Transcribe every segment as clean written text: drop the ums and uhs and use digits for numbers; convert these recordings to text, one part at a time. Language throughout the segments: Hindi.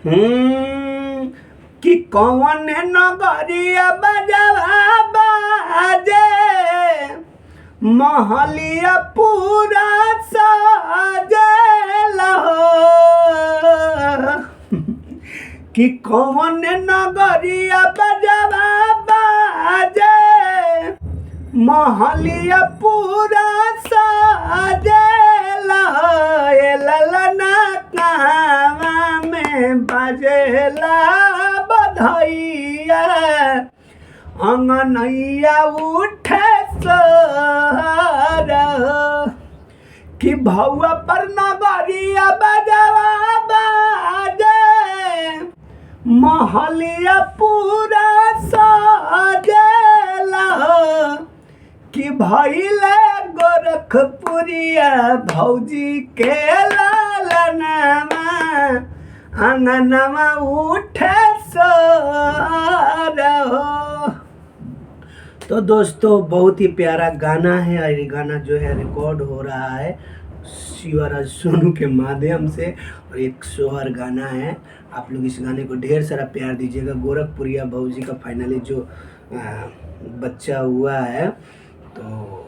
हम्म कि कौन नगरिया बजवा बाजे महलिया पूरा साजेला कि कौन नगरिया बजवा बाजे महलिया पूरा साजेला ललना कहवा में बजेला बधैया अंगनैया उठे सोहर कि भौआ पर नगरिया बजवा बाजे महलिया पूरा साजेला कि भइले गोरखपुरिया भौजी के लालनमा अंगनमा उठे सोहर हो। तो दोस्तों बहुत ही प्यारा गाना है और ये गाना जो है रिकॉर्ड हो रहा है शिवराज सोनू के माध्यम से और एक सोहर गाना है। आप लोग इस गाने को ढेर सारा प्यार दीजिएगा। गोरखपुरिया भौजी का फाइनली जो बच्चा हुआ है तो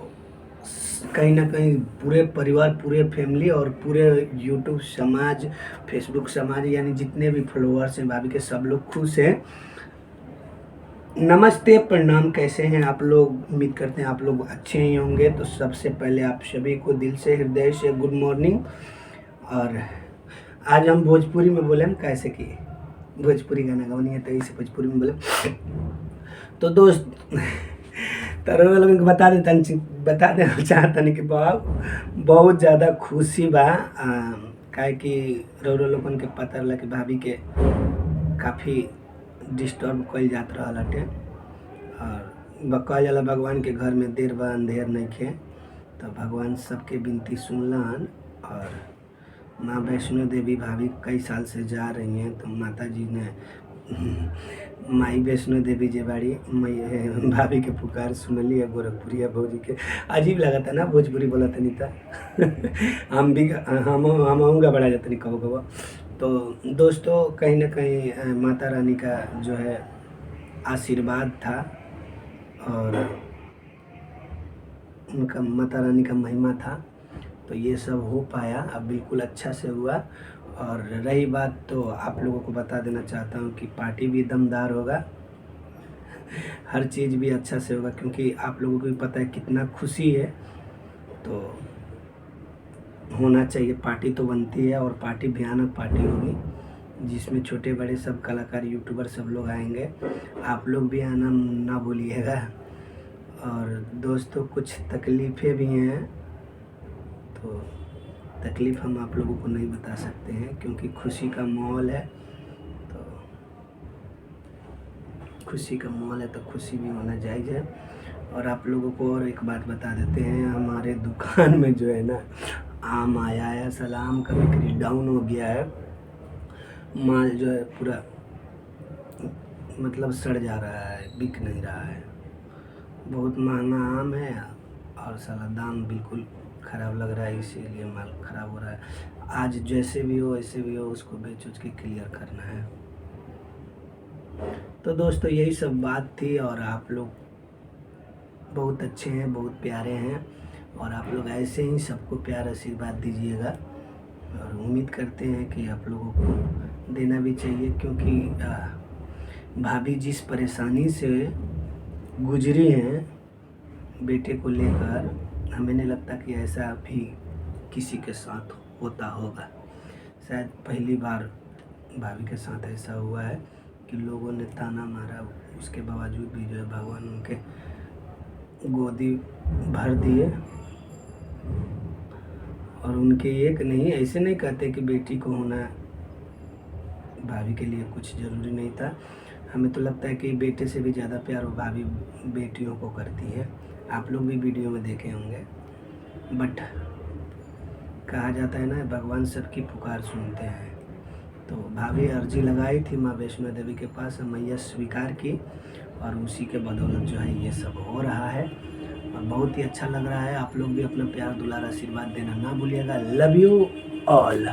कहीं ना कहीं पूरे परिवार, पूरे फैमिली और पूरे यूट्यूब समाज, फेसबुक समाज यानी जितने भी फॉलोअर्स हैं भाभी के सब लोग खुश हैं। नमस्ते, प्रणाम, कैसे हैं आप लोग? उम्मीद करते हैं आप लोग अच्छे ही होंगे। तो सबसे पहले आप सभी को दिल से, हृदय से गुड मॉर्निंग। और आज हम भोजपुरी में बोले, हम कैसे कि भोजपुरी गाना गानी है तो इसे भोजपुरी में बोले। तो दोस्त तरह लोगों को बता देना चाहता नहीं कि बहुत ज़्यादा खुशी बा काहे कि रौरो लोगन के पता रहा कि भाभी के काफ़ी डिस्टर्ब कल जात रहा हटे और कहल जाला भगवान के घर में देर बा अंधेर नहीं खे। तो भगवान सबके विनती सुनलन और माँ वैष्णो देवी भाभी कई साल से जा रही हैं। तो माता जी ने माई वैष्णो देवी जे बाड़ी भाभी के पुकार सुनली है गोरखपुरिया भौजी के। अजीब लगा था ना भोजपुरी बोला था नहीं था हम आऊँगा बड़ा जाता नहीं कहो कहो। तो दोस्तों कहीं ना कहीं माता रानी का जो है आशीर्वाद था और उनका माता रानी का महिमा था तो ये सब हो पाया। अब बिल्कुल अच्छा से हुआ। और रही बात तो आप लोगों को बता देना चाहता हूँ कि पार्टी भी दमदार होगा, हर चीज़ भी अच्छा से होगा क्योंकि आप लोगों को भी पता है कितना खुशी है। तो होना चाहिए, पार्टी तो बनती है और पार्टी भयानक पार्टी होगी जिसमें छोटे बड़े सब कलाकार, यूट्यूबर सब लोग आएंगे। आप लोग भी आना ना भूलिएगा। और दोस्तों कुछ तकलीफ़ें भी हैं तो तकलीफ़ हम आप लोगों को नहीं बता सकते हैं क्योंकि खुशी का माहौल है। तो खुशी का माहौल है तो खुशी भी होना जायज़ है। और आप लोगों को और एक बात बता देते हैं, हमारे दुकान में जो है ना आम आया है, सलाम का बिक्री डाउन हो गया है। माल जो है पूरा मतलब सड़ जा रहा है, बिक नहीं रहा है। बहुत महंगा आम है और साला दाम बिल्कुल ख़राब लग रहा है, इसीलिए माल ख़राब हो रहा है। आज जैसे भी हो ऐसे भी हो उसको बेच उच के क्लियर करना है। तो दोस्तों यही सब बात थी और आप लोग बहुत अच्छे हैं, बहुत प्यारे हैं और आप लोग ऐसे ही सबको प्यार आशीर्वाद दीजिएगा। और उम्मीद करते हैं कि आप लोगों को देना भी चाहिए क्योंकि भाभी जिस परेशानी से गुजरी हैं बेटे को लेकर, हमें नहीं लगता कि ऐसा भी किसी के साथ होता होगा। शायद पहली बार भाभी के साथ ऐसा हुआ है कि लोगों ने ताना मारा, उसके बावजूद भी जो है भगवान उनके गोदी भर दिए। और उनके एक नहीं, ऐसे नहीं कहते कि बेटी को होना भाभी के लिए कुछ ज़रूरी नहीं था। हमें तो लगता है कि बेटे से भी ज़्यादा प्यार वो भाभी बेटियों को करती है। आप लोग भी वीडियो में देखे होंगे। बट कहा जाता है ना भगवान सबकी पुकार सुनते हैं। तो भाभी अर्जी लगाई थी माँ वैष्णो देवी के पास, मैया स्वीकार की और उसी के बदौलत जो है ये सब हो रहा है और बहुत ही अच्छा लग रहा है। आप लोग भी अपना प्यार दुलार आशीर्वाद देना ना भूलिएगा। Love you all.